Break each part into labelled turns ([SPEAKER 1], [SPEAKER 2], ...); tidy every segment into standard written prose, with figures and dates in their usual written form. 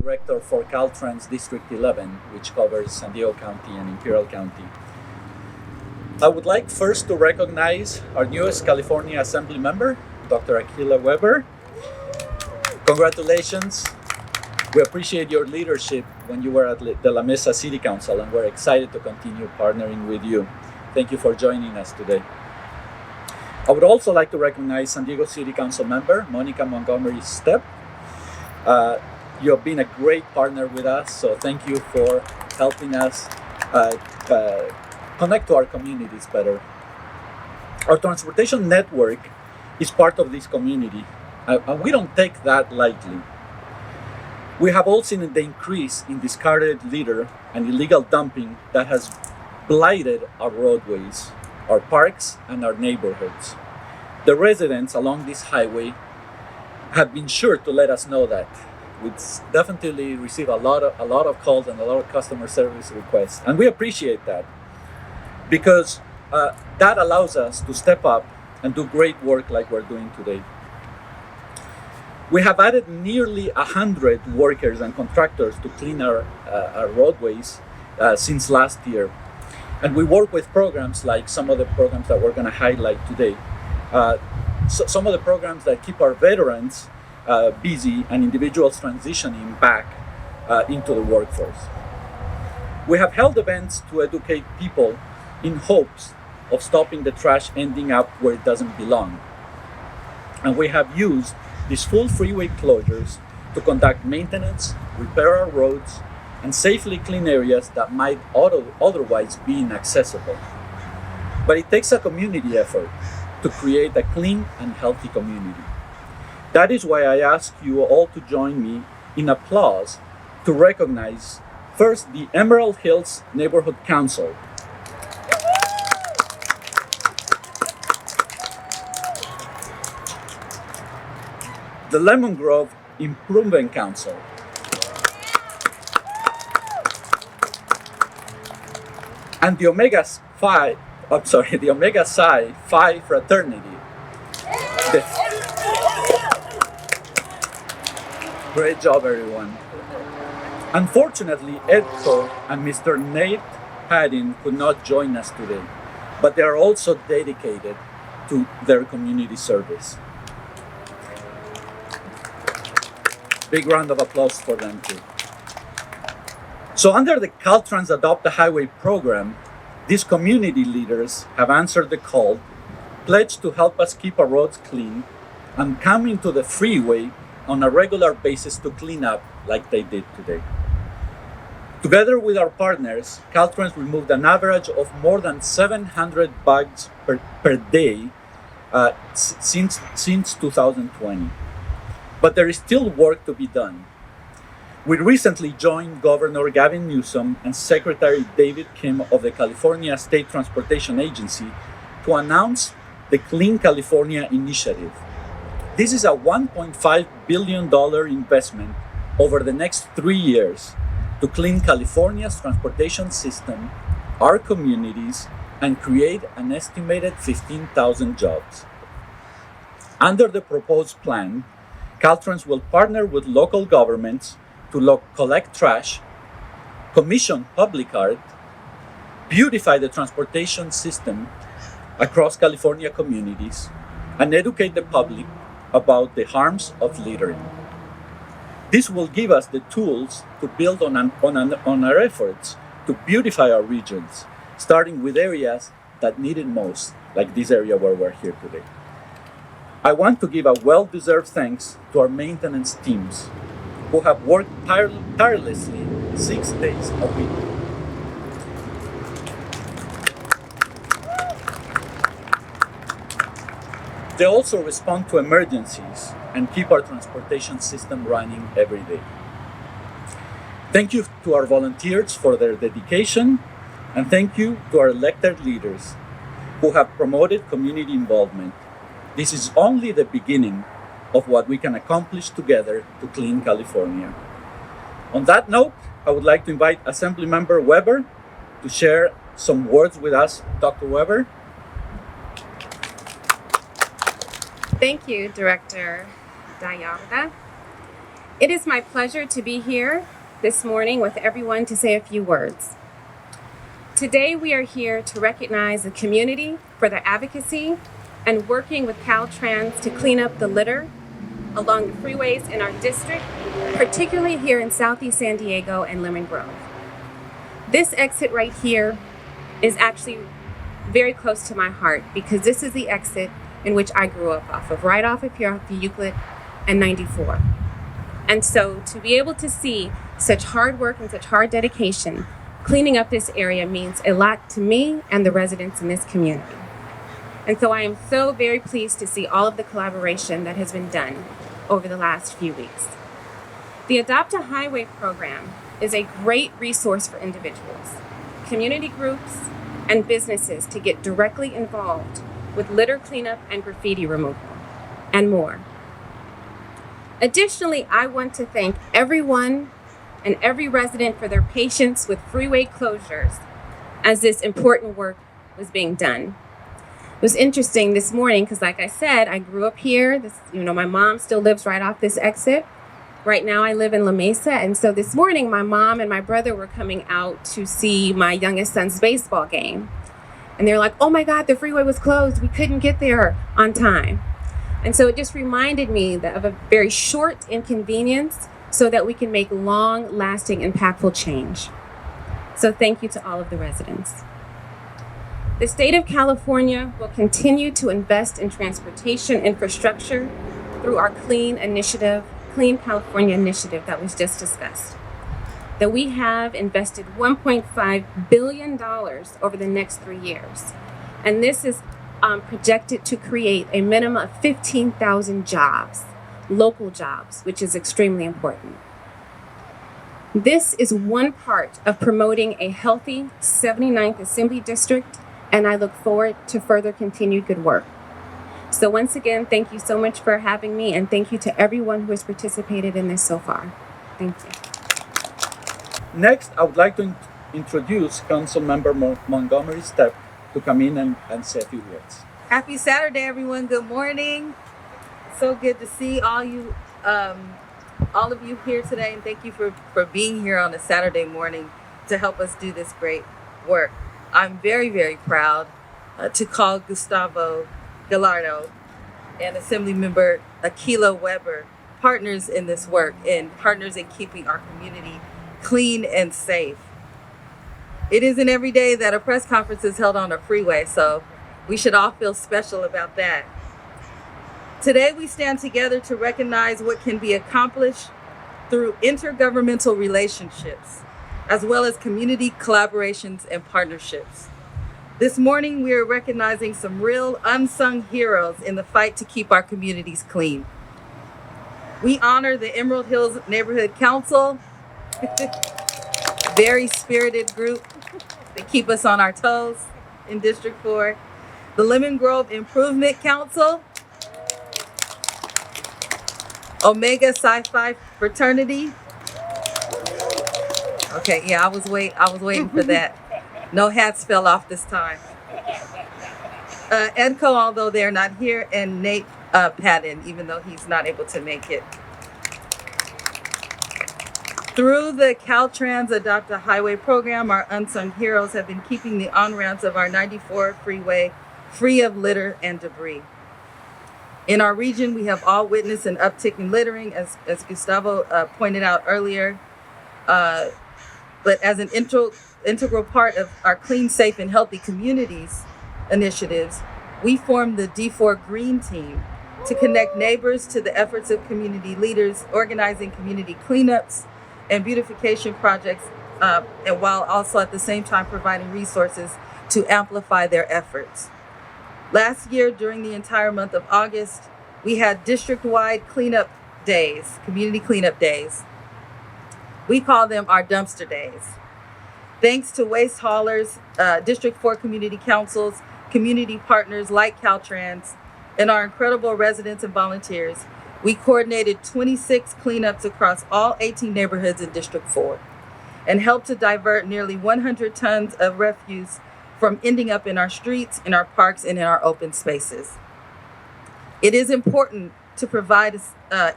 [SPEAKER 1] Director for Caltrans District 11, which covers San Diego County and Imperial County. I would like first to recognize our newest California Assemblymember, Dr. Akilah Weber. Congratulations. We appreciate your leadership when you were at the La Mesa City Council, and we're excited to continue partnering with you. Thank you for joining us today. I would also like to recognize San Diego City Council member, Monica Montgomery Steppe. You have been a great partner with us, so thank you for helping us connect to our communities better. Our transportation network is part of this community, and we don't take that lightly. We have all seen the increase in discarded litter and illegal dumping that has blighted our roadways, our parks, and our neighborhoods. The residents along this highway have been sure to let us know that. We definitely receive a lot of calls and a lot of customer service requests, and we appreciate that because that allows us to step up and do great work like we're doing today. We have added nearly 100 workers and contractors to clean our roadways since last year. And we work with programs like some of the programs that we're going to highlight today. Some of the programs that keep our veterans busy and individuals transitioning back into the workforce. We have held events to educate people in hopes of stopping the trash ending up where it doesn't belong. And we have used these full freeway closures to conduct maintenance, repair our roads, and safely clean areas that might otherwise be inaccessible. But it takes a community effort to create a clean and healthy community. That is why I ask you all to join me in applause to recognize first the Emerald Hills Neighborhood Council, the Lemon Grove Improvement Council, and the Omega Psi Phi Fraternity. Great job, everyone. Unfortunately, EDCO and Mr. Nate Padin could not join us today, but they are also dedicated to their community service. Big round of applause for them too. So under the Caltrans Adopt-A-Highway Program, these community leaders have answered the call, pledged to help us keep our roads clean, and come into the freeway on a regular basis to clean up like they did today. Together with our partners, Caltrans removed an average of more than 700 bags per day since 2020. But there is still work to be done. We recently joined Governor Gavin Newsom and Secretary David Kim of the California State Transportation Agency to announce the Clean California Initiative. This is a $1.5 billion investment over the next 3 years to clean California's transportation system, our communities, and create an estimated 15,000 jobs. Under the proposed plan, Caltrans will partner with local governments to collect trash, commission public art, beautify the transportation system across California communities, and educate the public about the harms of littering. This will give us the tools to build on our efforts to beautify our regions, starting with areas that need it most, like this area where we're here today. I want to give a well-deserved thanks to our maintenance teams who have worked tirelessly 6 days a week. They also respond to emergencies and keep our transportation system running every day. Thank you to our volunteers for their dedication, and thank you to our elected leaders who have promoted community involvement. This is only the beginning of what we can accomplish together to clean California. On that note, I would like to invite Assemblymember Weber to share some words with us. Dr. Weber.
[SPEAKER 2] Thank you, Director Dallarda. It is my pleasure to be here this morning with everyone to say a few words. Today we are here to recognize the community for their advocacy and working with Caltrans to clean up the litter along the freeways in our district, particularly here in Southeast San Diego and Lemon Grove. This exit right here is actually very close to my heart because this is the exit in which I grew up off of, right off of here off the Euclid and 94. And so to be able to see such hard work and such hard dedication cleaning up this area means a lot to me and the residents in this community. And so I am so very pleased to see all of the collaboration that has been done over the last few weeks. The Adopt-A-Highway Program is a great resource for individuals, community groups, and businesses to get directly involved with litter cleanup and graffiti removal, and more. Additionally, I want to thank everyone and every resident for their patience with freeway closures as this important work was being done. It was interesting this morning because, like I said, I grew up here. My mom still lives right off this exit. Right now I live in La Mesa, and so this morning my mom and my brother were coming out to see my youngest son's baseball game. And they're like, oh my God, the freeway was closed. We couldn't get there on time. And so it just reminded me of a very short inconvenience so that we can make long-lasting, impactful change. So thank you to all of the residents. The state of California will continue to invest in transportation infrastructure through our Clean California initiative that was just discussed. That we have invested $1.5 billion over the next 3 years. And this is projected to create a minimum of 15,000 jobs, local jobs, which is extremely important. This is one part of promoting a healthy 79th Assembly District, and I look forward to further continued good work. So once again, thank you so much for having me, and thank you to everyone who has participated in this so far. Thank you.
[SPEAKER 1] Next, I would like to introduce Councilmember Montgomery Steppe to come in and say a few words.
[SPEAKER 3] Happy Saturday, everyone. Good morning. So good to see all of you here today, and thank you for being here on a Saturday morning to help us do this great work. I'm very, very proud to call Gustavo, Dallarda, and Assemblymember Akilah Weber partners in this work and partners in keeping our community clean and safe. It isn't every day that a press conference is held on a freeway, so we should all feel special about that. Today, we stand together to recognize what can be accomplished through intergovernmental relationships, as well as community collaborations and partnerships. This morning, we are recognizing some real unsung heroes in the fight to keep our communities clean. We honor the Emerald Hills Neighborhood Council, very spirited group. They keep us on our toes in District 4. The Lemon Grove Improvement Council, Omega Sci-Fi Fraternity. Okay, yeah, I was waiting for that. No hats fell off this time. EDCO, although they're not here, and Nate Padin, even though he's not able to make it. Through the Caltrans Adopt-A-Highway Program, our unsung heroes have been keeping the on-ramps of our 94 freeway free of litter and debris. In our region, we have all witnessed an uptick in littering, as Gustavo pointed out earlier. But as an integral part of our Clean, Safe, and Healthy Communities initiatives, we formed the D4 Green Team to connect neighbors to the efforts of community leaders, organizing community cleanups and beautification projects, and while also at the same time providing resources to amplify their efforts. Last year, during the entire month of August, we had district-wide cleanup days, community cleanup days. We call them our dumpster days. Thanks to waste haulers, District 4 community councils, community partners like Caltrans, and our incredible residents and volunteers, we coordinated 26 cleanups across all 18 neighborhoods in District 4 and helped to divert nearly 100 tons of refuse from ending up in our streets, in our parks, and in our open spaces. It is important to provide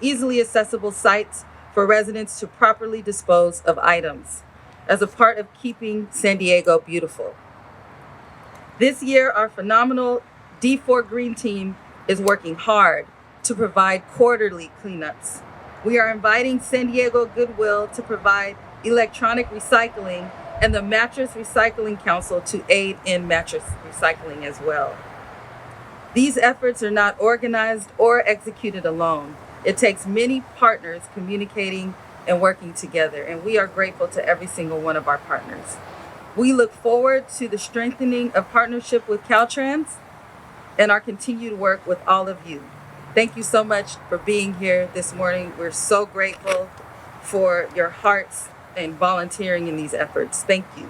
[SPEAKER 3] easily accessible sites for residents to properly dispose of items as a part of keeping San Diego beautiful. This year, our phenomenal D4 Green Team is working hard to provide quarterly cleanups. We are inviting San Diego Goodwill to provide electronic recycling and the Mattress Recycling Council to aid in mattress recycling as well. These efforts are not organized or executed alone. It takes many partners communicating and working together, and we are grateful to every single one of our partners. We look forward to the strengthening of partnership with Caltrans and our continued work with all of you. Thank you so much for being here this morning. We're so grateful for your hearts and volunteering in these efforts. Thank you.